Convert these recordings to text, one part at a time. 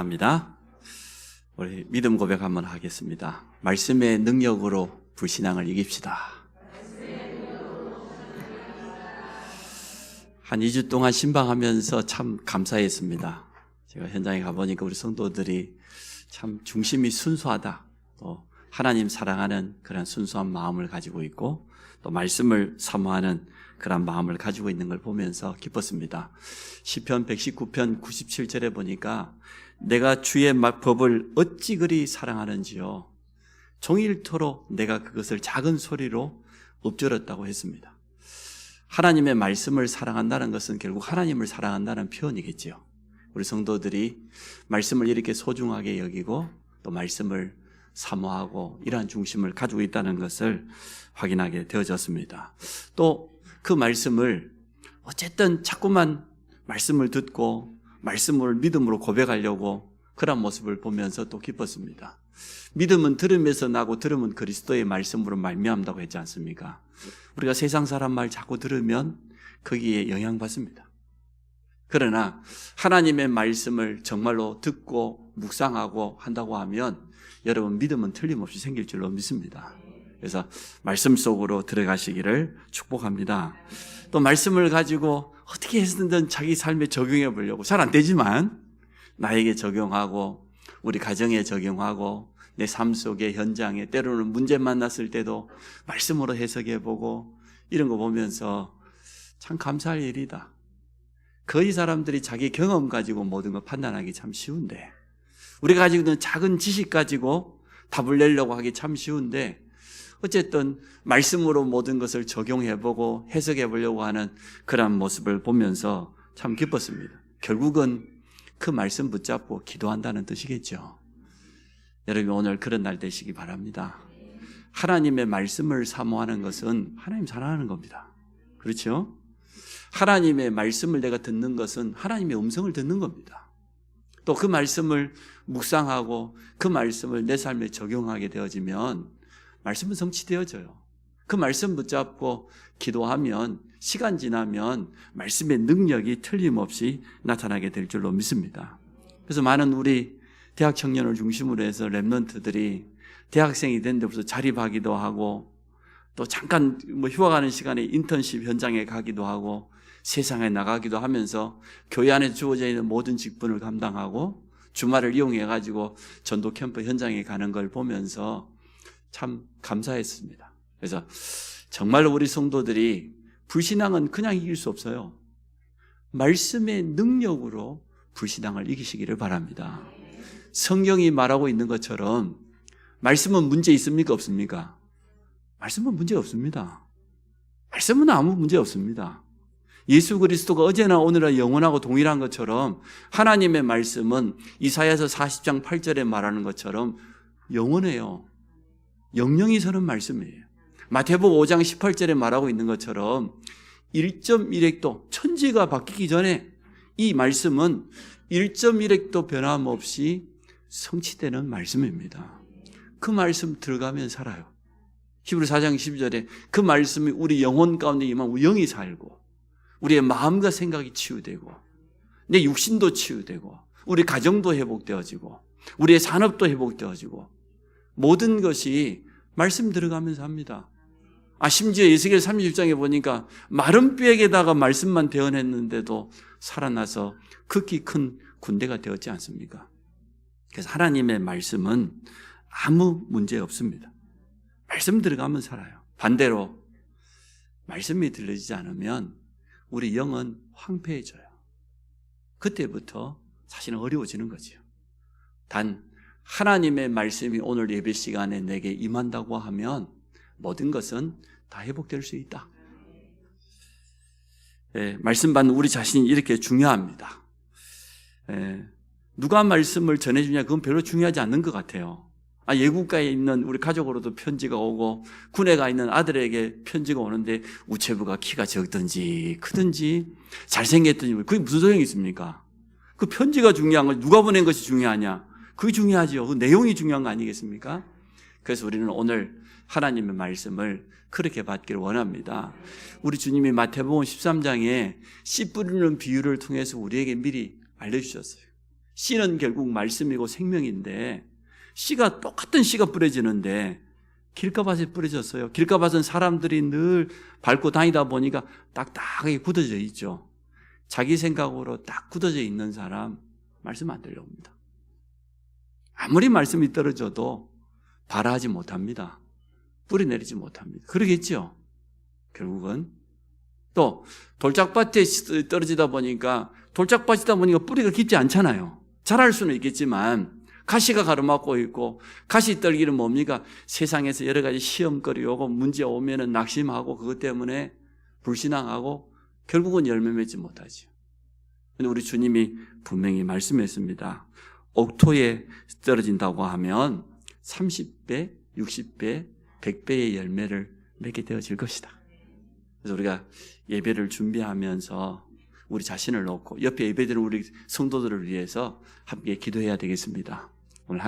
감사합니다. 우리 믿음 고백 한번 하겠습니다. 말씀의 능력으로 불신앙을 이깁시다. 한 2주 동안 신방하면서 참 감사했습니다. 제가 현장에 가보니까 우리 성도들이 참 중심이 순수하다, 또 하나님 사랑하는 그런 순수한 마음을 가지고 있고 또 말씀을 사모하는 그런 마음을 가지고 있는 걸 보면서 기뻤습니다. 시편 119편 97절에 보니까 내가 주의 법을 어찌 그리 사랑하는지요, 종일토록 내가 그것을 작은 소리로 읊조렸다고 했습니다. 하나님의 말씀을 사랑한다는 것은 결국 하나님을 사랑한다는 표현이겠죠. 우리 성도들이 말씀을 이렇게 소중하게 여기고 또 말씀을 사모하고 이러한 중심을 가지고 있다는 것을 확인하게 되어졌습니다. 또 그 말씀을 어쨌든 자꾸만 말씀을 듣고 말씀을 믿음으로 고백하려고 그런 모습을 보면서 또 기뻤습니다. 믿음은 들음에서 나고 들음은 그리스도의 말씀으로 말미암다고 했지 않습니까? 우리가 세상 사람 말 자꾸 들으면 거기에 영향받습니다. 그러나 하나님의 말씀을 정말로 듣고 묵상하고 한다고 하면 여러분 믿음은 틀림없이 생길 줄로 믿습니다. 그래서 말씀 속으로 들어가시기를 축복합니다. 또 말씀을 가지고 어떻게 해서든 자기 삶에 적용해 보려고, 잘 안 되지만 나에게 적용하고 우리 가정에 적용하고 내 삶 속의 현장에 때로는 문제 만났을 때도 말씀으로 해석해 보고 이런 거 보면서 참 감사할 일이다. 거의 사람들이 자기 경험 가지고 모든 걸 판단하기 참 쉬운데, 우리가 가지고 있는 작은 지식 가지고 답을 내려고 하기 참 쉬운데, 어쨌든 말씀으로 모든 것을 적용해보고 해석해보려고 하는 그런 모습을 보면서 참 기뻤습니다. 결국은 그 말씀 붙잡고 기도한다는 뜻이겠죠. 여러분 오늘 그런 날 되시기 바랍니다. 하나님의 말씀을 사모하는 것은 하나님 사랑하는 겁니다. 그렇죠? 하나님의 말씀을 내가 듣는 것은 하나님의 음성을 듣는 겁니다. 또 그 말씀을 묵상하고 그 말씀을 내 삶에 적용하게 되어지면 말씀은 성취되어져요. 그 말씀 붙잡고 기도하면 시간 지나면 말씀의 능력이 틀림없이 나타나게 될 줄로 믿습니다. 그래서 많은 우리 대학 청년을 중심으로 해서 랩런트들이 대학생이 된 데부터 자립하기도 하고 또 잠깐 휴학하는 시간에 인턴십 현장에 가기도 하고 세상에 나가기도 하면서 교회 안에 주어져 있는 모든 직분을 감당하고 주말을 이용해 가지고 전도 캠프 현장에 가는 걸 보면서 참 감사했습니다. 그래서 정말로 우리 성도들이 불신앙은 그냥 이길 수 없어요. 말씀의 능력으로 불신앙을 이기시기를 바랍니다. 성경이 말하고 있는 것처럼 말씀은 문제 있습니까? 없습니까? 말씀은 문제 없습니다. 말씀은 아무 문제 없습니다. 예수 그리스도가 어제나 오늘나 영원하고 동일한 것처럼 하나님의 말씀은 이사야서 40장 8절에 말하는 것처럼 영원해요. 영영이 서는 말씀이에요. 마태복음 5장 18절에 말하고 있는 것처럼 1.1획도 천지가 바뀌기 전에 이 말씀은 1.1획도 변함없이 성취되는 말씀입니다. 그 말씀 들어가면 살아요. 히브리 4장 12절에 그 말씀이 우리 영혼 가운데 임하면 우리 영이 살고 우리의 마음과 생각이 치유되고 내 육신도 치유되고 우리 가정도 회복되어지고 우리의 산업도 회복되어지고 모든 것이 말씀 들어가면서 합니다. 심지어 에스겔 30장에 보니까 마른 뼈에다가 말씀만 대언했는데도 살아나서 극히 큰 군대가 되었지 않습니까? 그래서 하나님의 말씀은 아무 문제 없습니다. 말씀 들어가면 살아요. 반대로 말씀이 들려지지 않으면 우리 영은 황폐해져요. 그때부터 사실은 어려워지는 거죠. 단 하나님의 말씀이 오늘 예배 시간에 내게 임한다고 하면 모든 것은 다 회복될 수 있다. 말씀 받는 우리 자신이 이렇게 중요합니다. 누가 말씀을 전해주냐 그건 별로 중요하지 않는 것 같아요. 예국가에 있는 우리 가족으로도 편지가 오고 군에 가 있는 아들에게 편지가 오는데 우체부가 키가 적든지 크든지 잘생겼든지 그게 무슨 소용이 있습니까? 그 편지가 중요한 거, 누가 보낸 것이 중요하냐? 그게 중요하죠. 그 내용이 중요한 거 아니겠습니까? 그래서 우리는 오늘 하나님의 말씀을 그렇게 받기를 원합니다. 우리 주님이 마태복음 13장에 씨 뿌리는 비유를 통해서 우리에게 미리 알려주셨어요. 씨는 결국 말씀이고 생명인데 씨가 똑같은 씨가 뿌려지는데 길가밭에 뿌려졌어요. 길가밭은 사람들이 늘 밟고 다니다 보니까 딱딱하게 굳어져 있죠. 자기 생각으로 딱 굳어져 있는 사람 말씀 안 들려옵니다. 아무리 말씀이 떨어져도 발화하지 못합니다. 뿌리 내리지 못합니다. 그러겠죠. 결국은 또 돌짝밭에 떨어지다 보니까 돌짝밭이다 보니까 뿌리가 깊지 않잖아요. 자랄 수는 있겠지만 가시가 가로막고 있고, 가시 떨기는 뭡니까? 세상에서 여러 가지 시험거리 오고 문제 오면은 낙심하고 그것 때문에 불신앙하고 결국은 열매 맺지 못하죠. 근데 우리 주님이 분명히 말씀했습니다. 옥토에 떨어진다고 하면 30배, 60배, 100배의 열매를 맺게 되어질 것이다. 그래서 우리가 예배를 준비하면서 우리 자신을 놓고 옆에 예배드리는 우리 성도들을 위해서 함께 기도해야 되겠습니다. 오늘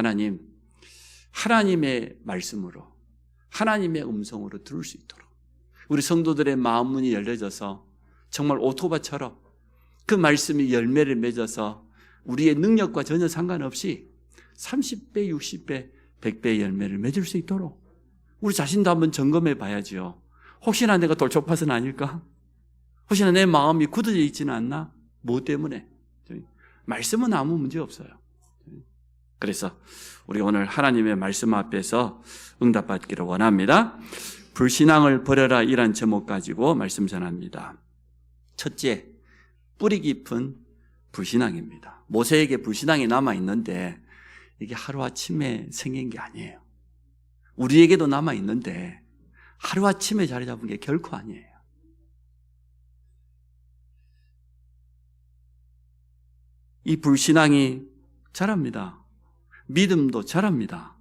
하나님의 말씀으로, 하나님의 음성으로 들을 수 있도록 우리 성도들의 마음 문이 열려져서 정말 오토바처럼 그 말씀이 열매를 맺어서 우리의 능력과 전혀 상관없이 30배, 60배, 100배의 열매를 맺을 수 있도록 우리 자신도 한번 점검해 봐야죠. 혹시나 내가 돌촉밭은 아닐까? 혹시나 내 마음이 굳어져 있지는 않나? 뭐 때문에? 말씀은 아무 문제 없어요. 그래서 우리 오늘 하나님의 말씀 앞에서 응답받기를 원합니다. 불신앙을 버려라, 이란 제목 가지고 말씀 전합니다. 첫째, 뿌리 깊은 불신앙입니다. 모세에게 불신앙이 남아있는데 이게 하루아침에 생긴 게 아니에요. 우리에게도 남아있는데 하루아침에 자리 잡은 게 결코 아니에요. 이 불신앙이 자랍니다. 믿음도 자랍니다.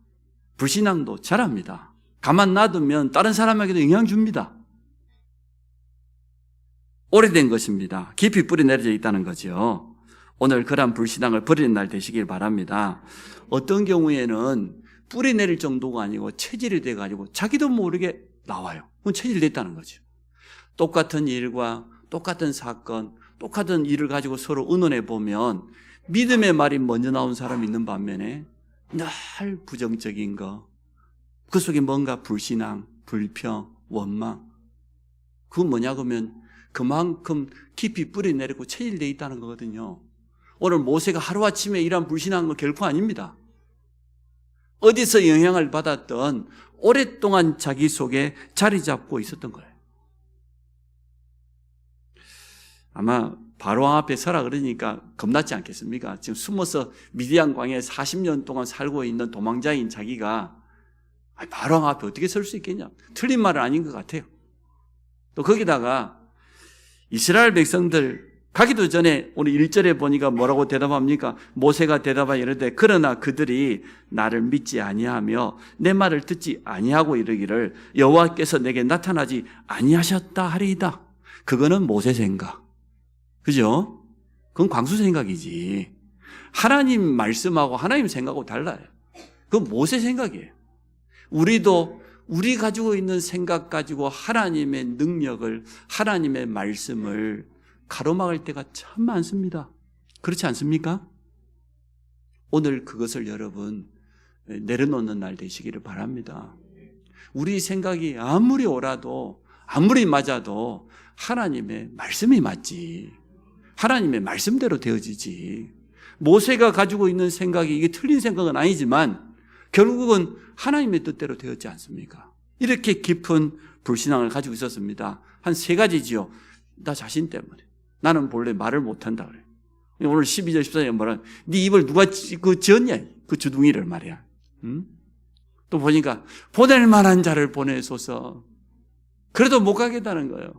불신앙도 자랍니다. 가만 놔두면 다른 사람에게도 영향 줍니다. 오래된 것입니다. 깊이 뿌리 내려져 있다는 거죠. 오늘 그런 불신앙을 버리는 날 되시길 바랍니다. 어떤 경우에는 뿌리 내릴 정도가 아니고 체질이 돼가지고 자기도 모르게 나와요. 그건 체질됐다는 거죠. 똑같은 일과 똑같은 사건, 똑같은 일을 가지고 서로 의논해 보면 믿음의 말이 먼저 나온 사람이 있는 반면에 늘 부정적인 거, 그 속에 뭔가 불신앙, 불평, 원망, 그건 뭐냐 그러면 그만큼 깊이 뿌리 내리고 체질되어 있다는 거거든요. 오늘 모세가 하루아침에 이러한 불신앙은 결코 아닙니다. 어디서 영향을 받았던 오랫동안 자기 속에 자리 잡고 있었던 거예요. 아마 바로왕 앞에 서라 그러니까 겁났지 않겠습니까? 지금 숨어서 미디안 광야에 40년 동안 살고 있는 도망자인 자기가 바로왕 앞에 어떻게 설 수 있겠냐? 틀린 말은 아닌 것 같아요. 또 거기다가 이스라엘 백성들 가기도 전에 오늘 1절에 보니까 뭐라고 대답합니까? 모세가 대답하 이르되 그러나 그들이 나를 믿지 아니하며 내 말을 듣지 아니하고 이르기를 여호와께서 내게 나타나지 아니하셨다 하리이다. 그거는 모세 생각. 그죠? 그건 광수 생각이지. 하나님 말씀하고 하나님 생각하고 달라요. 그건 모세 생각이에요. 우리도 우리 가지고 있는 생각 가지고 하나님의 능력을, 하나님의 말씀을 가로막을 때가 참 많습니다. 그렇지 않습니까? 오늘 그것을 여러분 내려놓는 날 되시기를 바랍니다. 우리 생각이 아무리 옳아도 아무리 맞아도 하나님의 말씀이 맞지. 하나님의 말씀대로 되어지지. 모세가 가지고 있는 생각이 이게 틀린 생각은 아니지만 결국은 하나님의 뜻대로 되었지 않습니까? 이렇게 깊은 불신앙을 가지고 있었습니다. 한 3가지지요. 나 자신 때문에. 나는 본래 말을 못한다 그래. 오늘 12절 14절에 뭐라 네 입을 누가 지었냐? 그 주둥이를 말이야. 응? 또 보니까 보낼 만한 자를 보내소서. 그래도 못 가겠다는 거예요.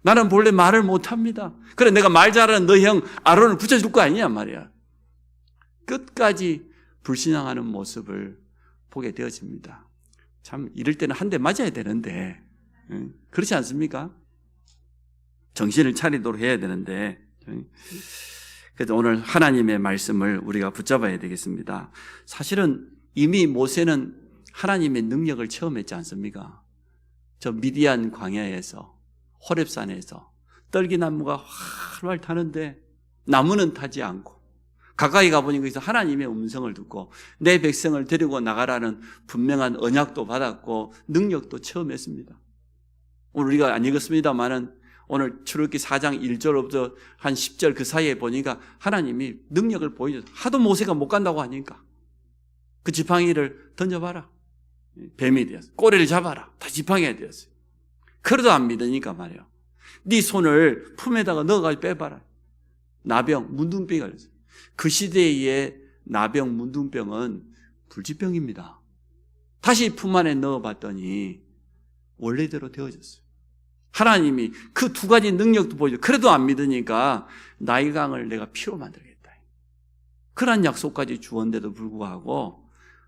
나는 본래 말을 못합니다. 그래 내가 말 잘하는 너 형 아론을 붙여줄 거 아니냐 말이야. 끝까지 불신앙하는 모습을 보게 되어집니다. 참 이럴 때는 한 대 맞아야 되는데 그렇지 않습니까? 정신을 차리도록 해야 되는데 그래서 오늘 하나님의 말씀을 우리가 붙잡아야 되겠습니다. 사실은 이미 모세는 하나님의 능력을 체험했지 않습니까? 저 미디안 광야에서 호렙산에서 떨기나무가 활활 타는데 나무는 타지 않고 가까이 가보니 거기서 하나님의 음성을 듣고 내 백성을 데리고 나가라는 분명한 언약도 받았고 능력도 체험했습니다. 오늘 우리가 안 읽었습니다만은 오늘 출애굽기 4장 1절부터 한 10절 그 사이에 보니까 하나님이 능력을 보여줬어요. 하도 모세가 못 간다고 하니까 그 지팡이를 던져봐라. 뱀이 되었어요. 꼬리를 잡아라. 다 지팡이가 되었어요. 그래도 안 믿으니까 말이에요. 네 손을 품에다가 넣어가지고 빼봐라. 나병, 문둥병이 걸렸어요. 그 시대의 나병, 문둥병은 불치병입니다. 다시 품 안에 넣어봤더니 원래대로 되어졌어요. 하나님이 그 두 가지 능력도 보여줘. 그래도 안 믿으니까 나일강을 내가 피로 만들겠다. 그런 약속까지 주었는데도 불구하고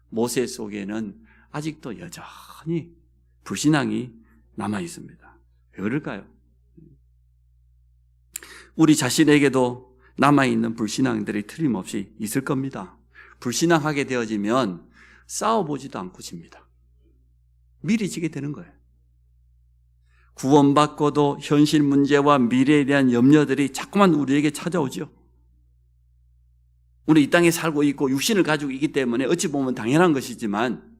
모세 속에는 아직도 여전히 불신앙이 남아 있습니다. 왜 그럴까요? 우리 자신에게도 남아있는 불신앙들이 틀림없이 있을 겁니다. 불신앙하게 되어지면 싸워보지도 않고 집니다. 미리 지게 되는 거예요. 구원받고도 현실 문제와 미래에 대한 염려들이 자꾸만 우리에게 찾아오죠. 우리 이 땅에 살고 있고 육신을 가지고 있기 때문에 어찌 보면 당연한 것이지만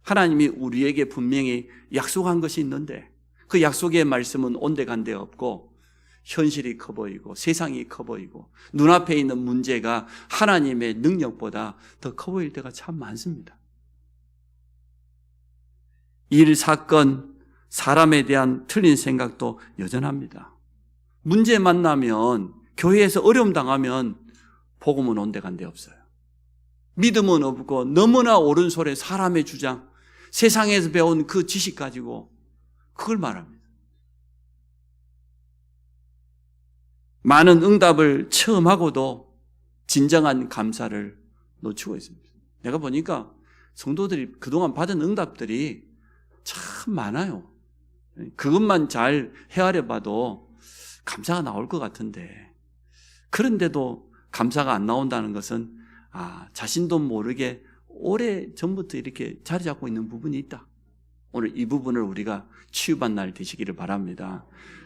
하나님이 우리에게 분명히 약속한 것이 있는데 그 약속의 말씀은 온데간데 없고 현실이 커 보이고 세상이 커 보이고 눈앞에 있는 문제가 하나님의 능력보다 더 커 보일 때가 참 많습니다. 일, 사건, 사람에 대한 틀린 생각도 여전합니다. 문제 만나면 교회에서 어려움 당하면 복음은 온데간데 없어요. 믿음은 없고 너무나 옳은 소리, 사람의 주장, 세상에서 배운 그 지식 가지고 그걸 말합니다. 많은 응답을 처음 하고도 진정한 감사를 놓치고 있습니다. 내가 보니까 성도들이 그동안 받은 응답들이 참 많아요. 그것만 잘 헤아려 봐도 감사가 나올 것 같은데 그런데도 감사가 안 나온다는 것은 자신도 모르게 오래 전부터 이렇게 자리 잡고 있는 부분이 있다. 오늘 이 부분을 우리가 치유받는 날 되시기를 바랍니다.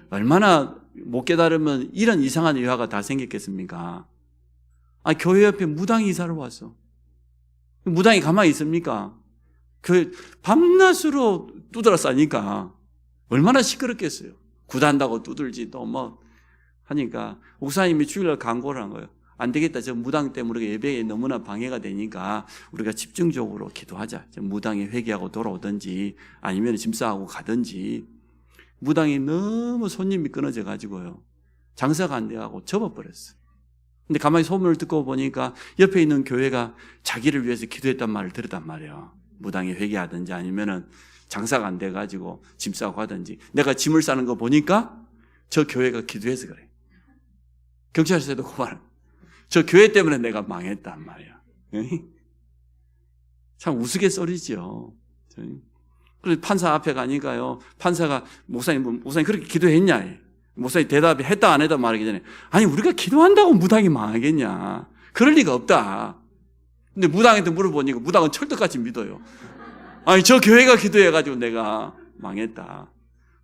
얼마나 못 깨달으면 이런 이상한 의화가 다 생겼겠습니까? 교회 옆에 무당이 이사를 왔어. 무당이 가만히 있습니까? 밤낮으로 두드러 싸니까 얼마나 시끄럽겠어요. 구단다고 두들지 또 뭐 하니까 목사님이 주일날 강구를 한 거예요. 안 되겠다. 저 무당 때문에 예배에 너무나 방해가 되니까 우리가 집중적으로 기도하자. 저 무당이 회개하고 돌아오든지 아니면 짐 싸고 가든지. 무당이 너무 손님이 끊어져 가지고요. 장사가 안 돼가고 접어버렸어요. 근데 가만히 소문을 듣고 보니까 옆에 있는 교회가 자기를 위해서 기도했단 말을 들었단 말이에요. 무당이 회개하든지 아니면은 장사가 안 돼가지고 짐 싸고 가든지. 내가 짐을 싸는 거 보니까 저 교회가 기도해서 그래. 경찰서에도 고발. 저 교회 때문에 내가 망했단 말이야. 참 우스갯소리죠. 그래서 판사 앞에 가니까요. 판사가 목사님 그렇게 기도했냐? 목사님 대답이 했다 안 했다 말하기 전에 아니 우리가 기도한다고 무당이 망하겠냐? 그럴 리가 없다. 근데 무당한테 물어보니까 무당은 철떡같이 믿어요. 아니 저 교회가 기도해가지고 내가 망했다.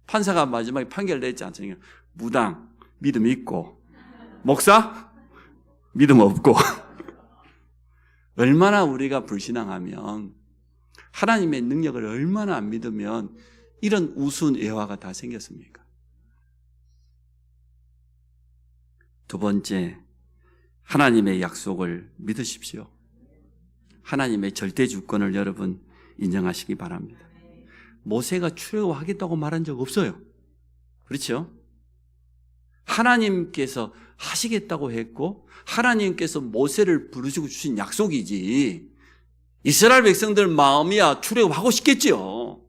판사가 마지막에 판결을 냈지 않습니까? 무당 믿음 있고 목사 믿음 없고. 얼마나 우리가 불신앙하면 하나님의 능력을 얼마나 안 믿으면 이런 우스운 예화가 다 생겼습니까? 두 번째, 하나님의 약속을 믿으십시오. 하나님의 절대 주권을 여러분 인정하시기 바랍니다. 모세가 출애굽하겠다고 말한 적 없어요. 그렇죠? 하나님께서 하시겠다고 했고 하나님께서 모세를 부르시고 주신 약속이지 이스라엘 백성들 마음이야 출애굽하고 싶겠지요.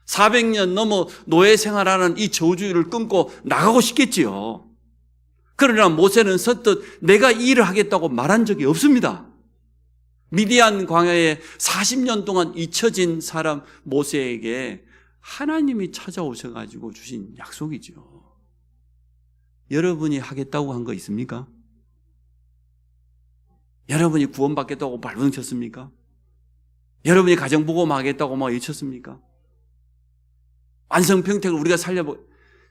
400년 넘어 노예 생활하는 이 저주를 끊고 나가고 싶겠지요. 그러나 모세는 선뜻 내가 이 일을 하겠다고 말한 적이 없습니다. 미디안 광야에 40년 동안 잊혀진 사람 모세에게 하나님이 찾아오셔가지고 주신 약속이죠. 여러분이 하겠다고 한 거 있습니까? 여러분이 구원받겠다고 발버둥 쳤습니까? 여러분이 가정복음 하겠다고 막 외쳤습니까? 완성평택을 우리가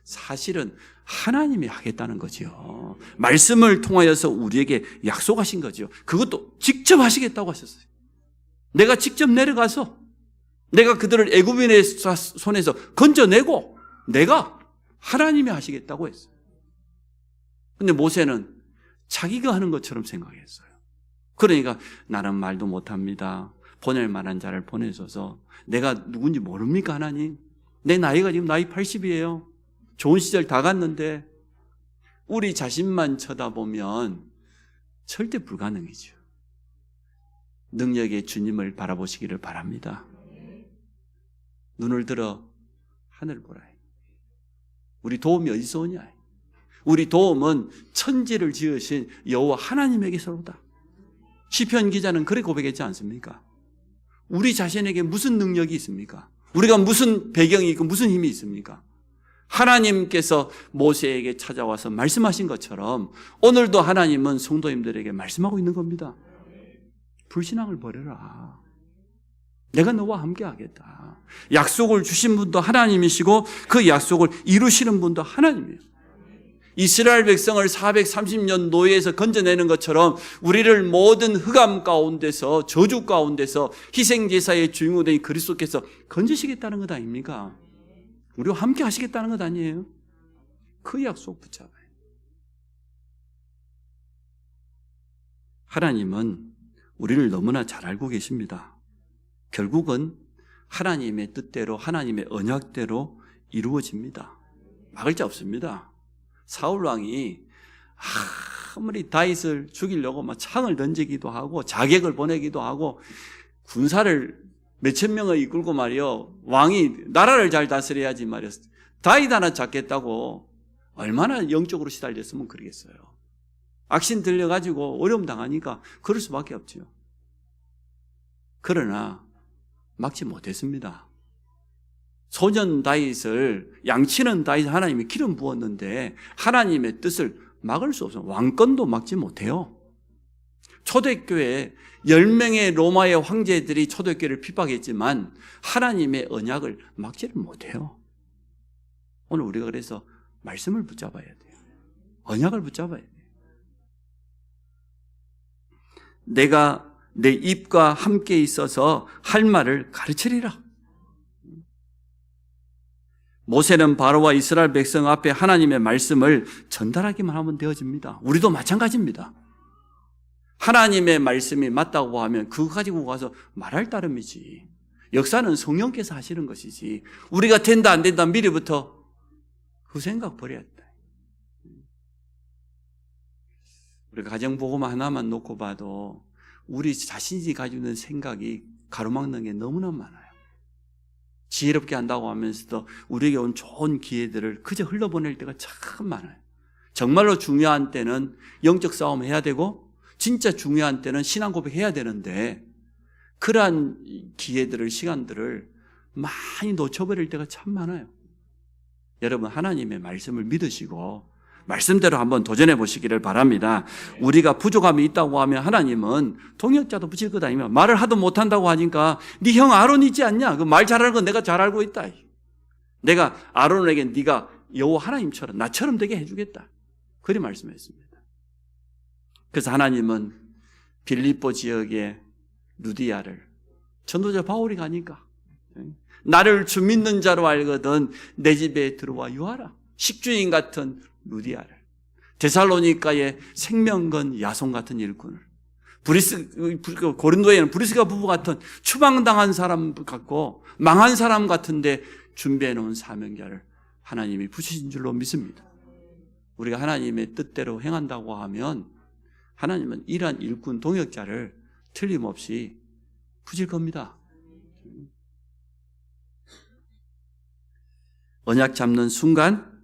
사실은 하나님이 하겠다는 거죠. 말씀을 통하여서 우리에게 약속하신 거죠. 그것도 직접 하시겠다고 하셨어요. 내가 직접 내려가서 내가 그들을 애굽인의 손에서 건져내고 내가 하나님이 하시겠다고 했어요. 근데 모세는 자기가 하는 것처럼 생각했어요. 그러니까 나는 말도 못합니다. 보낼 만한 자를 보내셔서 내가 누군지 모릅니까 하나님? 내 나이가 지금 나이 80이에요. 좋은 시절 다 갔는데 우리 자신만 쳐다보면 절대 불가능이죠. 능력의 주님을 바라보시기를 바랍니다. 눈을 들어 하늘 보라. 우리 도움이 어디서 오냐? 우리 도움은 천지를 지으신 여호와 하나님에게서로다. 시편 기자는 그렇게 고백했지 않습니까? 우리 자신에게 무슨 능력이 있습니까? 우리가 무슨 배경이 있고 무슨 힘이 있습니까? 하나님께서 모세에게 찾아와서 말씀하신 것처럼 오늘도 하나님은 성도님들에게 말씀하고 있는 겁니다. 불신앙을 버려라. 내가 너와 함께 하겠다. 약속을 주신 분도 하나님이시고 그 약속을 이루시는 분도 하나님이에요. 이스라엘 백성을 430년 노예에서 건져내는 것처럼 우리를 모든 흑암 가운데서 저주 가운데서 희생제사의 주인공된 그리스도께서 건지시겠다는 것 아닙니까? 우리와 함께 하시겠다는 것 아니에요? 그 약속 붙잡아요. 하나님은 우리를 너무나 잘 알고 계십니다. 결국은 하나님의 뜻대로 하나님의 언약대로 이루어집니다. 막을 자 없습니다. 사울왕이 아무리 다윗을 죽이려고 막 창을 던지기도 하고 자객을 보내기도 하고 군사를 몇천 명을 이끌고 말이요, 왕이 나라를 잘 다스려야지 말이요, 다윗 하나 잡겠다고 얼마나 영적으로 시달렸으면 그러겠어요. 악신 들려가지고 어려움 당하니까 그럴 수밖에 없죠. 그러나 막지 못했습니다. 소년 다윗을, 양치는 다윗 하나님이 기름 부었는데 하나님의 뜻을 막을 수 없어요. 왕권도 막지 못해요. 초대교회 10명의 로마의 황제들이 초대교회를 핍박했지만 하나님의 언약을 막지를 못해요. 오늘 우리가 그래서 말씀을 붙잡아야 돼요. 언약을 붙잡아야 돼요. 내가 내 입과 함께 있어서 할 말을 가르치리라. 모세는 바로와 이스라엘 백성 앞에 하나님의 말씀을 전달하기만 하면 되어집니다. 우리도 마찬가지입니다. 하나님의 말씀이 맞다고 하면 그거 가지고 가서 말할 따름이지. 역사는 성령께서 하시는 것이지. 우리가 된다 안 된다 미리부터 그 생각 버려야 돼. 우리가 가정복음 하나만 놓고 봐도 우리 자신이 가지고 있는 생각이 가로막는 게 너무나 많아요. 지혜롭게 한다고 하면서도 우리에게 온 좋은 기회들을 그저 흘러보낼 때가 참 많아요. 정말로 중요한 때는 영적 싸움 해야 되고 진짜 중요한 때는 신앙 고백해야 되는데 그러한 기회들을, 시간들을 많이 놓쳐버릴 때가 참 많아요. 여러분, 하나님의 말씀을 믿으시고 말씀대로 한번 도전해 보시기를 바랍니다. 우리가 부족함이 있다고 하면 하나님은 동역자도 붙일 것 아니면 말을 하도 못한다고 하니까 네 형 아론 있지 않냐? 그 말 잘하는 건 내가 잘 알고 있다. 내가 아론에게 네가 여호와 하나님처럼 나처럼 되게 해주겠다. 그리 말씀했습니다. 그래서 하나님은 빌립보 지역의 루디아를 전도자 바울이 가니까 나를 주 믿는 자로 알거든 내 집에 들어와 유하라. 식주인 같은 루디아를, 데살로니가의 생명건 야손 같은 일꾼을, 고린도에는 브리스가 부부 같은 추방당한 사람 같고 망한 사람 같은데 준비해 놓은 사명자를 하나님이 부르신 줄로 믿습니다. 우리가 하나님의 뜻대로 행한다고 하면 하나님은 이러한 일꾼 동역자를 틀림없이 부실 겁니다. 언약 잡는 순간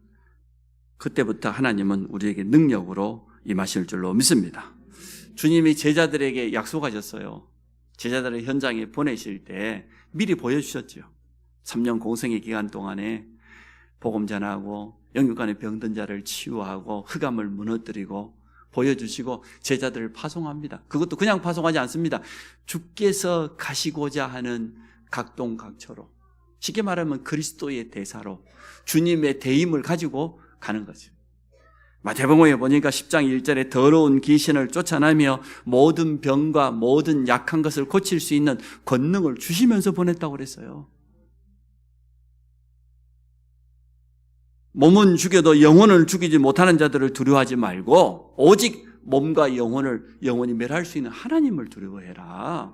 그때부터 하나님은 우리에게 능력으로 임하실 줄로 믿습니다. 주님이 제자들에게 약속하셨어요. 제자들을 현장에 보내실 때 미리 보여주셨죠. 3년 공생의 기간 동안에 복음 전하고 영육간의 병든 자를 치유하고 흑암을 무너뜨리고 보여주시고 제자들을 파송합니다. 그것도 그냥 파송하지 않습니다. 주께서 가시고자 하는 각동각처로 쉽게 말하면 그리스도의 대사로 주님의 대임을 가지고 가는 거죠. 마태복음에 보니까 10장 1절에 더러운 귀신을 쫓아내며 모든 병과 모든 약한 것을 고칠 수 있는 권능을 주시면서 보냈다고 그랬어요. 몸은 죽여도 영혼을 죽이지 못하는 자들을 두려워하지 말고 오직 몸과 영혼을 영원히 멸할 수 있는 하나님을 두려워해라.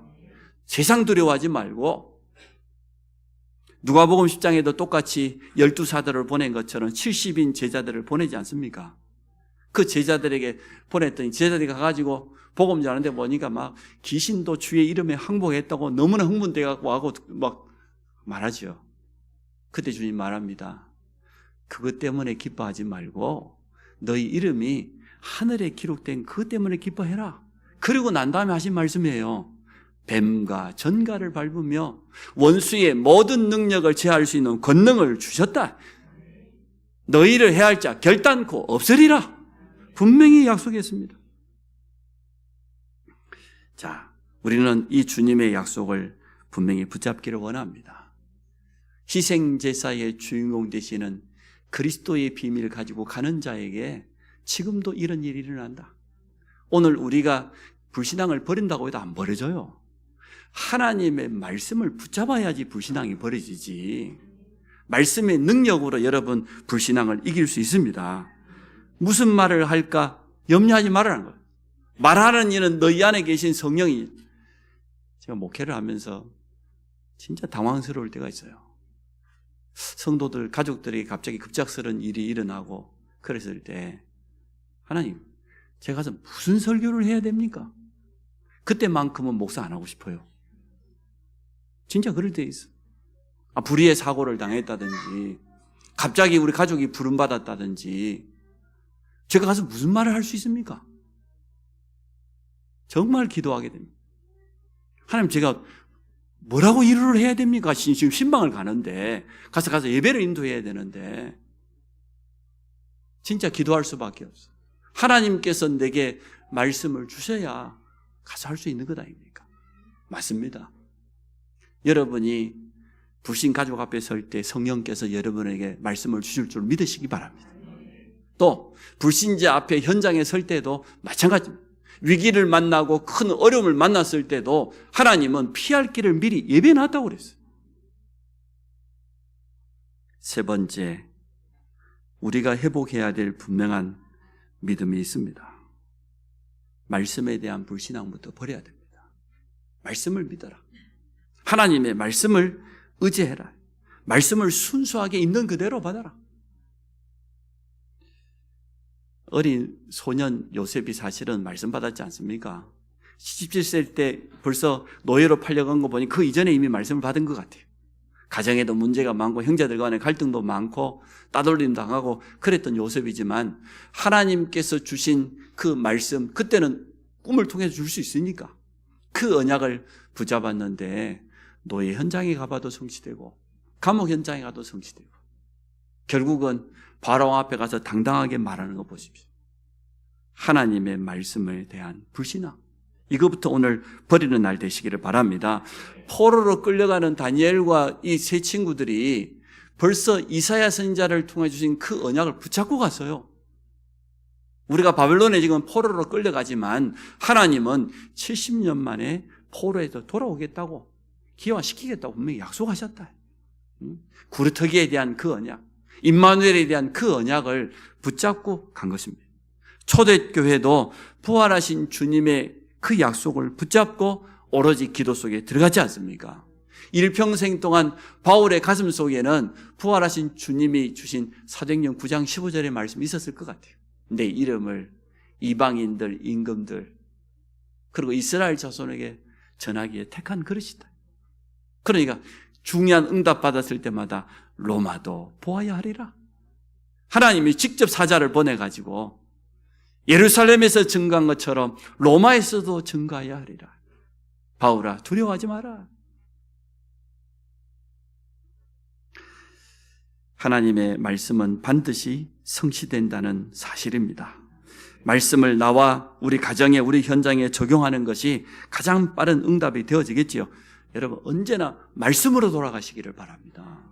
세상 두려워하지 말고, 누가복음 10장에도 똑같이 12사도를 보낸 것처럼 70인 제자들을 보내지 않습니까? 그 제자들에게 보냈더니 제자들이 가가지고 복음 전하는데 보니까 막 귀신도 주의 이름에 항복했다고 너무나 흥분돼갖고 하고 막 말하죠. 그때 주님 말합니다. 그것 때문에 기뻐하지 말고 너희 이름이 하늘에 기록된 그것 때문에 기뻐해라. 그리고 난 다음에 하신 말씀이에요. 뱀과 전갈을 밟으며 원수의 모든 능력을 제할 수 있는 권능을 주셨다. 너희를 해할 자 결단코 없으리라. 분명히 약속했습니다. 자, 우리는 이 주님의 약속을 분명히 붙잡기를 원합니다. 희생제사의 주인공 되시는 그리스도의 비밀을 가지고 가는 자에게 지금도 이런 일이 일어난다. 오늘 우리가 불신앙을 버린다고 해도 안 버려져요. 하나님의 말씀을 붙잡아야지 불신앙이 버려지지. 말씀의 능력으로 여러분 불신앙을 이길 수 있습니다. 무슨 말을 할까 염려하지 말라는 거예요. 말하는 이는 너희 안에 계신 성령이. 제가 목회를 하면서 진짜 당황스러울 때가 있어요. 성도들, 가족들이 갑자기 급작스러운 일이 일어나고 그랬을 때 하나님, 제가 가서 무슨 설교를 해야 됩니까? 그때만큼은 목사 안 하고 싶어요. 진짜 그럴 때 있어. 불의의 사고를 당했다든지 갑자기 우리 가족이 부름받았다든지 제가 가서 무슨 말을 할 수 있습니까? 정말 기도하게 됩니다. 하나님, 제가 뭐라고 일을 해야 됩니까? 지금 신방을 가는데 가서 예배를 인도해야 되는데 진짜 기도할 수밖에 없어. 하나님께서 내게 말씀을 주셔야 가서 할 수 있는 것 아닙니까? 맞습니다. 여러분이 불신 가족 앞에 설 때 성령께서 여러분에게 말씀을 주실 줄 믿으시기 바랍니다. 또 불신자 앞에 현장에 설 때도 마찬가지입니다. 위기를 만나고 큰 어려움을 만났을 때도 하나님은 피할 길을 미리 예배해놨다고 그랬어요. 세 번째, 우리가 회복해야 될 분명한 믿음이 있습니다. 말씀에 대한 불신앙부터 버려야 됩니다. 말씀을 믿어라. 하나님의 말씀을 의지해라. 말씀을 순수하게 있는 그대로 받아라. 어린 소년 요셉이 사실은 말씀 받았지 않습니까? 17세 때 벌써 노예로 팔려간 거 보니 그 이전에 이미 말씀을 받은 것 같아요. 가정에도 문제가 많고 형제들 간의 갈등도 많고 따돌림 당하고 그랬던 요셉이지만 하나님께서 주신 그 말씀, 그때는 꿈을 통해서 줄 수 있으니까 그 언약을 붙잡았는데 노예 현장에 가봐도 성취되고 감옥 현장에 가도 성취되고 결국은 바로 앞에 가서 당당하게 말하는 거 보십시오. 하나님의 말씀에 대한 불신앙. 이거부터 오늘 버리는 날 되시기를 바랍니다. 포로로 끌려가는 다니엘과 이 세 친구들이 벌써 이사야 선지자를 통해 주신 그 언약을 붙잡고 갔어요. 우리가 바벨론에 지금 포로로 끌려가지만 하나님은 70년 만에 포로에서 돌아오겠다고 기화시키겠다고 분명히 약속하셨다. 구르터기에 대한 그 언약, 임마누엘에 대한 그 언약을 붙잡고 간 것입니다. 초대교회도 부활하신 주님의 그 약속을 붙잡고 오로지 기도 속에 들어가지 않습니까? 일평생 동안 바울의 가슴 속에는 부활하신 주님이 주신 사도행전 9장 15절의 말씀이 있었을 것 같아요. 내 이름을 이방인들, 임금들 그리고 이스라엘 자손에게 전하기에 택한 그릇이다. 그러니까 중요한 응답 받았을 때마다 로마도 보아야 하리라. 하나님이 직접 사자를 보내가지고 예루살렘에서 증거한 것처럼 로마에서도 증거해야 하리라. 바울아, 두려워하지 마라. 하나님의 말씀은 반드시 성취된다는 사실입니다. 말씀을 나와 우리 가정에, 우리 현장에 적용하는 것이 가장 빠른 응답이 되어지겠지요. 여러분 언제나 말씀으로 돌아가시기를 바랍니다.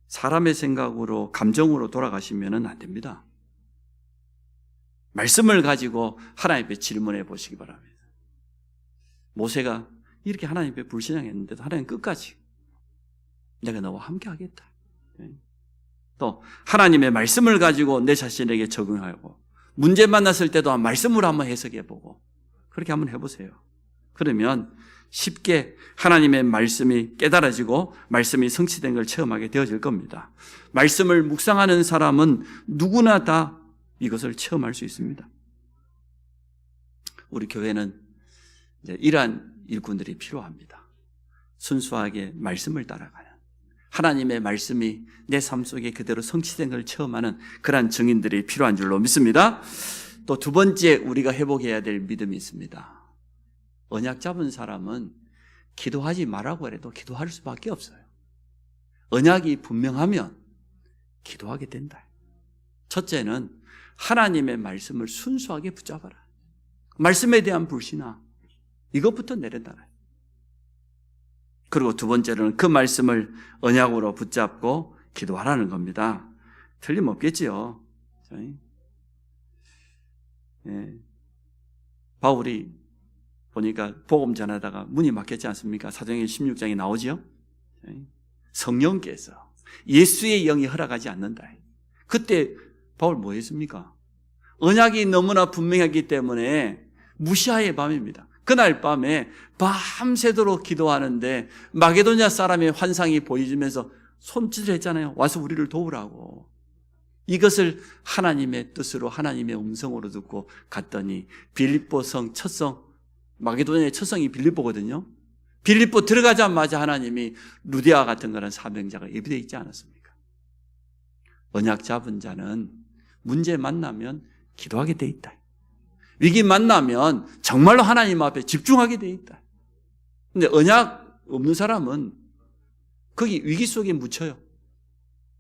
사람의 생각으로 감정으로 돌아가시면 안 됩니다. 말씀을 가지고 하나님 앞에 질문해 보시기 바랍니다. 모세가 이렇게 하나님 앞에 불신앙했는데도 하나님 끝까지 내가 너와 함께 하겠다. 또 하나님의 말씀을 가지고 내 자신에게 적응하고 문제 만났을 때도 말씀으로 한번 해석해 보고 그렇게 한번 해보세요. 그러면 쉽게 하나님의 말씀이 깨달아지고 말씀이 성취된 걸 체험하게 되어질 겁니다. 말씀을 묵상하는 사람은 누구나 다 이것을 체험할 수 있습니다. 우리 교회는 이제 이러한 일꾼들이 필요합니다. 순수하게 말씀을 따라가는, 하나님의 말씀이 내 삶 속에 그대로 성취된 걸 체험하는 그러한 증인들이 필요한 줄로 믿습니다. 또 두 번째 우리가 회복해야 될 믿음이 있습니다. 언약 잡은 사람은 기도하지 말라고 해도 기도할 수밖에 없어요. 언약이 분명하면 기도하게 된다. 첫째는 하나님의 말씀을 순수하게 붙잡아라. 말씀에 대한 불신앙, 이것부터 내린다. 그리고 두 번째로는 그 말씀을 언약으로 붙잡고 기도하라는 겁니다. 틀림없겠지요. 바울이 보니까 복음 전하다가 문이 막혔지 않습니까? 사도행전 16장에 나오지요. 성령께서 예수의 영이 허락하지 않는다. 그때 바울 뭐 했습니까? 언약이 너무나 분명하기 때문에 무시하의 밤입니다. 그날 밤에 밤새도록 기도하는데 마게도냐 사람의 환상이 보여지면서 손짓을 했잖아요. 와서 우리를 도우라고. 이것을 하나님의 뜻으로 하나님의 음성으로 듣고 갔더니 빌립보 성 첫성, 마게도냐의 첫성이 빌립보거든요. 빌립보 들어가자마자 하나님이 루디아와 같은 그런 사명자가 예비되어 있지 않았습니까? 언약 잡은 자는 문제 만나면 기도하게 돼 있다. 위기 만나면 정말로 하나님 앞에 집중하게 돼 있다. 근데 언약 없는 사람은 거기 위기 속에 묻혀요.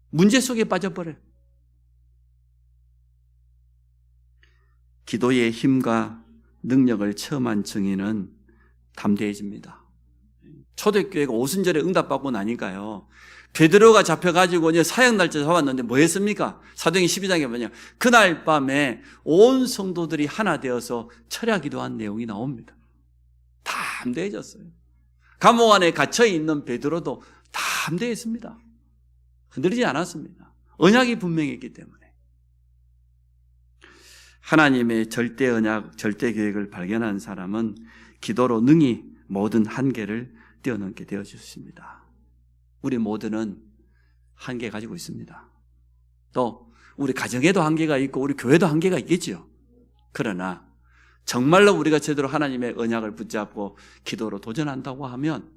문제 속에 빠져버려요. 기도의 힘과 능력을 체험한 증인은 담대해집니다. 초대교회가 오순절에 응답받고 나니까요. 베드로가 잡혀가지고 이제 사형 날짜 잡았는데 뭐 했습니까? 사도행전 12장에 뭐냐? 그날 밤에 온 성도들이 하나 되어서 철야 기도한 내용이 나옵니다. 담대해졌어요. 감옥 안에 갇혀있는 베드로도 담대했습니다. 흔들리지 않았습니다. 언약이 분명했기 때문에. 하나님의 절대 언약, 절대 계획을 발견한 사람은 기도로 능히 모든 한계를 뛰어넘게 되어졌습니다. 우리 모두는 한계 가지고 있습니다. 또 우리 가정에도 한계가 있고 우리 교회도 한계가 있겠죠. 그러나 정말로 우리가 제대로 하나님의 언약을 붙잡고 기도로 도전한다고 하면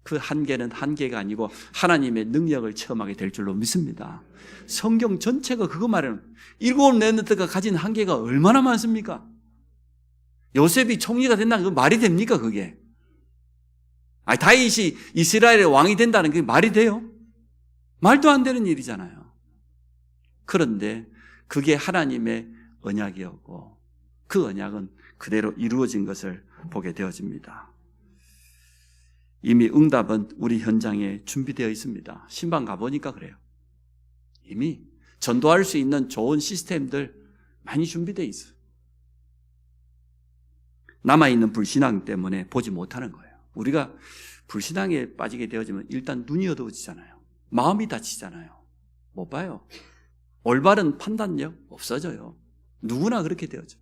그 한계는 한계가 아니고 하나님의 능력을 체험하게 될 줄로 믿습니다. 성경 전체가 그거 말해요. 일곱 렘넌트가 가진 한계가 얼마나 많습니까? 요셉이 총리가 된다는 게 말이 됩니까 그게? 다윗이 이스라엘의 왕이 된다는 게 말이 돼요? 말도 안 되는 일이잖아요. 그런데 그게 하나님의 언약이었고 그 언약은 그대로 이루어진 것을 보게 되어집니다. 이미 응답은 우리 현장에 준비되어 있습니다. 신방 가보니까 그래요. 이미 전도할 수 있는 좋은 시스템들 많이 준비되어 있어요. 남아있는 불신앙 때문에 보지 못하는 거예요. 우리가 불신앙에 빠지게 되어지면 일단 눈이 어두워지잖아요. 마음이 다치잖아요. 못 봐요. 올바른 판단력 없어져요. 누구나 그렇게 되어져.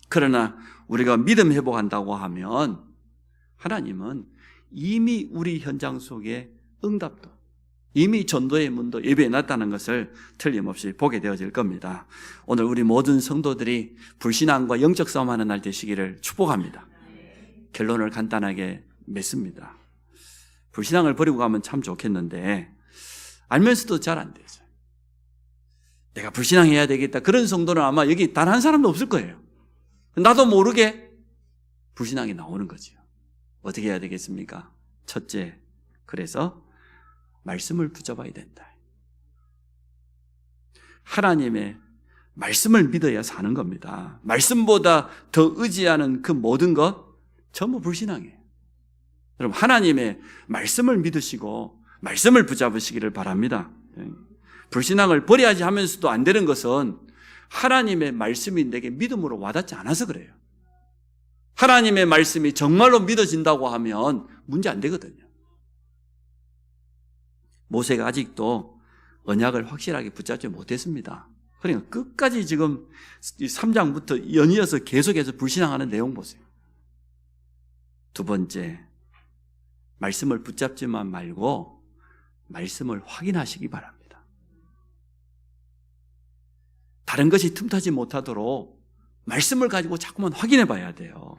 그러나 우리가 믿음 회복한다고 하면 하나님은 이미 우리 현장 속에 응답도 이미 전도의 문도 예배해 놨다는 것을 틀림없이 보게 되어질 겁니다. 오늘 우리 모든 성도들이 불신앙과 영적 싸움하는 날 되시기를 축복합니다. 결론을 간단하게 맺습니다. 불신앙을 버리고 가면 참 좋겠는데 알면서도 잘 안 되죠. 내가 불신앙해야 되겠다. 그런 성도는 아마 여기 단 한 사람도 없을 거예요. 나도 모르게 불신앙이 나오는 거죠. 어떻게 해야 되겠습니까? 첫째, 그래서 말씀을 붙잡아야 된다. 하나님의 말씀을 믿어야 사는 겁니다. 말씀보다 더 의지하는 그 모든 것 전부 불신앙이에요. 여러분, 하나님의 말씀을 믿으시고 말씀을 붙잡으시기를 바랍니다. 불신앙을 버려야지 하면서도 안 되는 것은 하나님의 말씀이 내게 믿음으로 와닿지 않아서 그래요. 하나님의 말씀이 정말로 믿어진다고 하면 문제 안 되거든요. 모세가 아직도 언약을 확실하게 붙잡지 못했습니다. 그러니까 끝까지 지금 3장부터 연이어서 계속해서 불신앙하는 내용 보세요. 두 번째, 말씀을 붙잡지만 말고 말씀을 확인하시기 바랍니다. 다른 것이 틈타지 못하도록 말씀을 가지고 자꾸만 확인해 봐야 돼요.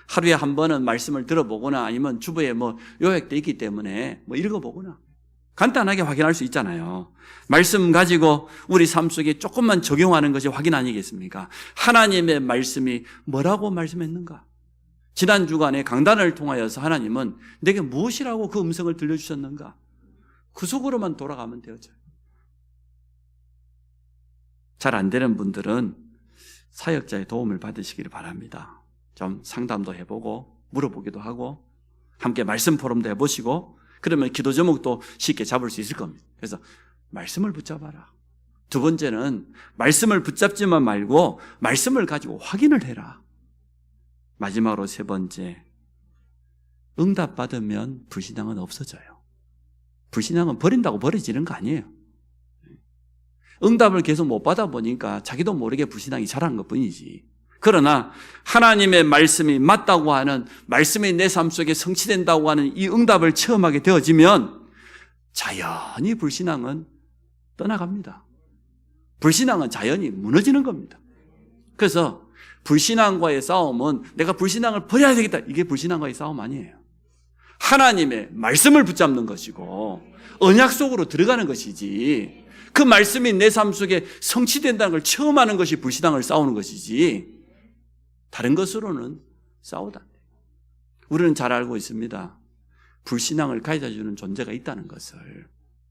하루에 한 번은 말씀을 들어보거나 아니면 주부에 요약되어 있기 때문에 읽어보거나 간단하게 확인할 수 있잖아요. 말씀 가지고 우리 삶 속에 조금만 적용하는 것이 확인 아니겠습니까? 하나님의 말씀이 뭐라고 말씀했는가? 지난 주간에 강단을 통하여서 하나님은 내게 무엇이라고 그 음성을 들려주셨는가? 그 속으로만 돌아가면 되어져요. 잘 안 되는 분들은 사역자의 도움을 받으시기를 바랍니다. 좀 상담도 해보고 물어보기도 하고 함께 말씀 포럼도 해보시고 그러면 기도 제목도 쉽게 잡을 수 있을 겁니다. 그래서 말씀을 붙잡아라. 두 번째는 말씀을 붙잡지만 말고 말씀을 가지고 확인을 해라. 마지막으로 세 번째, 응답받으면 불신앙은 없어져요. 불신앙은 버린다고 버려지는 거 아니에요. 응답을 계속 못 받아보니까 자기도 모르게 불신앙이 자란 것뿐이지. 그러나 하나님의 말씀이 맞다고 하는, 말씀이 내 삶 속에 성취된다고 하는 이 응답을 체험하게 되어지면 자연히 불신앙은 떠나갑니다. 불신앙은 자연히 무너지는 겁니다. 그래서 불신앙과의 싸움은 내가 불신앙을 버려야 되겠다, 이게 불신앙과의 싸움 아니에요. 하나님의 말씀을 붙잡는 것이고 언약 속으로 들어가는 것이지, 그 말씀이 내 삶 속에 성취된다는 걸 체험하는 것이 불신앙을 싸우는 것이지 다른 것으로는 싸우다 안 돼요. 우리는 잘 알고 있습니다. 불신앙을 가져다주는 존재가 있다는 것을.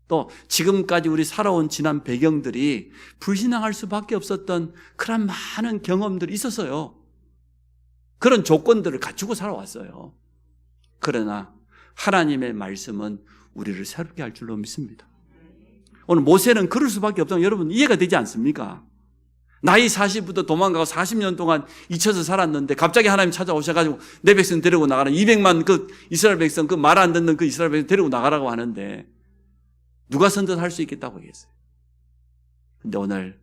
또 지금까지 우리 살아온 지난 배경들이 불신앙할 수밖에 없었던 그런 많은 경험들이 있었어요. 그런 조건들을 갖추고 살아왔어요. 그러나 하나님의 말씀은 우리를 새롭게 할 줄로 믿습니다. 오늘 모세는 그럴 수밖에 없다는 거 여러분 이해가 되지 않습니까? 나이 40부터 도망가고 40년 동안 잊혀서 살았는데 갑자기 하나님 찾아오셔가지고 내 백성 데리고 나가라. 200만 그 이스라엘 백성, 그 말 안 듣는 그 이스라엘 백성 데리고 나가라고 하는데 누가 선전할 수 있겠다고 얘기했어요. 근데 오늘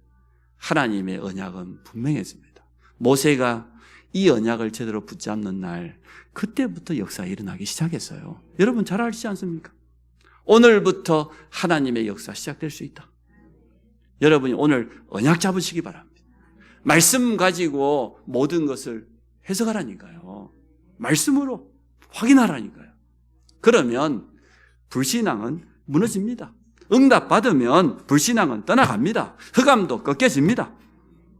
하나님의 언약은 분명했습니다. 모세가 이 언약을 제대로 붙잡는 날, 그때부터 역사가 일어나기 시작했어요. 여러분 잘 아시지 않습니까? 오늘부터 하나님의 역사 시작될 수 있다. 여러분이 오늘 언약 잡으시기 바랍니다. 말씀 가지고 모든 것을 해석하라니까요. 말씀으로 확인하라니까요. 그러면 불신앙은 무너집니다. 응답 받으면 불신앙은 떠나갑니다. 흑암도 꺾여집니다.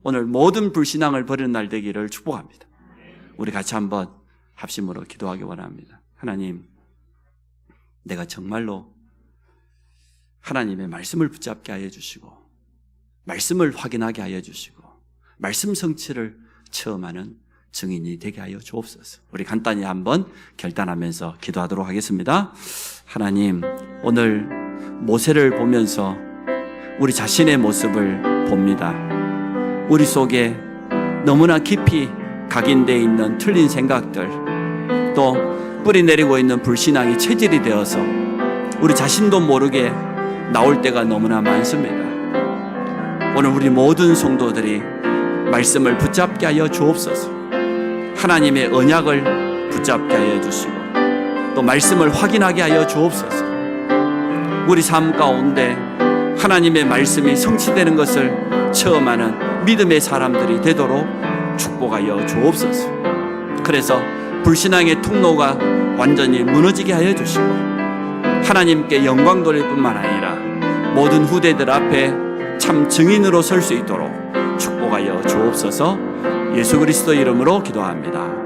오늘 모든 불신앙을 버리는 날 되기를 축복합니다. 우리 같이 한번 합심으로 기도하기 원합니다. 하나님, 내가 정말로 하나님의 말씀을 붙잡게 하여 주시고 말씀을 확인하게 하여 주시고 말씀 성취를 체험하는 증인이 되게 하여 주옵소서. 우리 간단히 한번 결단하면서 기도하도록 하겠습니다. 하나님, 오늘 모세를 보면서 우리 자신의 모습을 봅니다. 우리 속에 너무나 깊이 각인되어 있는 틀린 생각들, 또 뿌리 내리고 있는 불신앙이 체질이 되어서 우리 자신도 모르게 나올 때가 너무나 많습니다. 오늘 우리 모든 성도들이 말씀을 붙잡게 하여 주옵소서. 하나님의 언약을 붙잡게 하여 주시고 또 말씀을 확인하게 하여 주옵소서. 우리 삶 가운데 하나님의 말씀이 성취되는 것을 체험하는 믿음의 사람들이 되도록 축복하여 주옵소서. 그래서 불신앙의 통로가 완전히 무너지게 하여 주시고 하나님께 영광 돌릴 뿐만 아니라 모든 후대들 앞에 참 증인으로 설 수 있도록 축복하여 주옵소서. 예수 그리스도 이름으로 기도합니다.